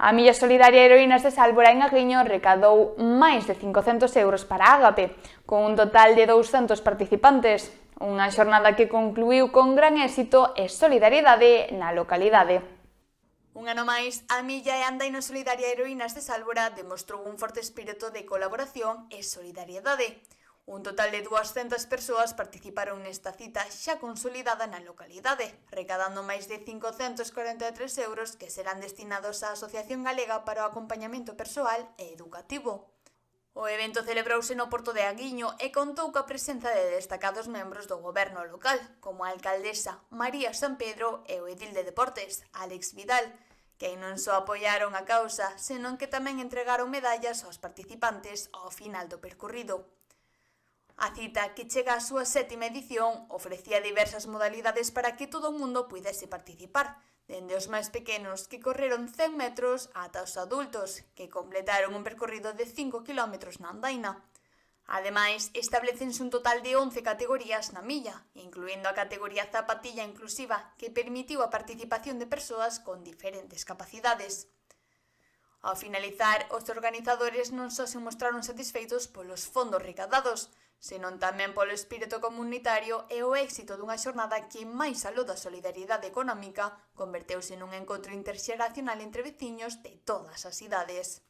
A Milla Solidaria Heroínas de Sálvora en Agriño recadou máis de 500 euros para a Ágape, con un total de 200 participantes. Unha xornada que concluíu con gran éxito e solidariedade na localidade. Un ano máis, a Milla e Andaina Solidaria Heroínas de Sálvora demostrou un forte espírito de colaboración e solidariedade. Un total de 200 persoas participaron nesta cita xa consolidada na localidade, recadando máis de 543 euros que serán destinados á Asociación Galega para o Acompañamento Persoal e Educativo. O evento celebrouse no Porto de Aguiño e contou coa presenza de destacados membros do goberno local, como a alcaldesa María San Pedro e o edil de Deportes, Álex Vidal, que non só apoiaron a causa, senón que tamén entregaron medallas aos participantes ao final do percorrido. A cita, que chega á súa 7ª edición, ofrecía diversas modalidades para que todo o mundo puidese participar, dende os máis pequenos, que correron 100 metros, ata os adultos, que completaron un percorrido de 5 km na andaina. Ademais, establecense un total de 11 categorías na milla, incluindo a categoría zapatilla inclusiva, que permitiu a participación de persoas con diferentes capacidades. Ao finalizar, os organizadores non só se mostraron satisfeitos polos fondos recadados, senón tamén polo espírito comunitario e o éxito dunha xornada que, máis aló da solidariedade económica, converteuse nun encontro interxeracional entre veciños de todas as idades.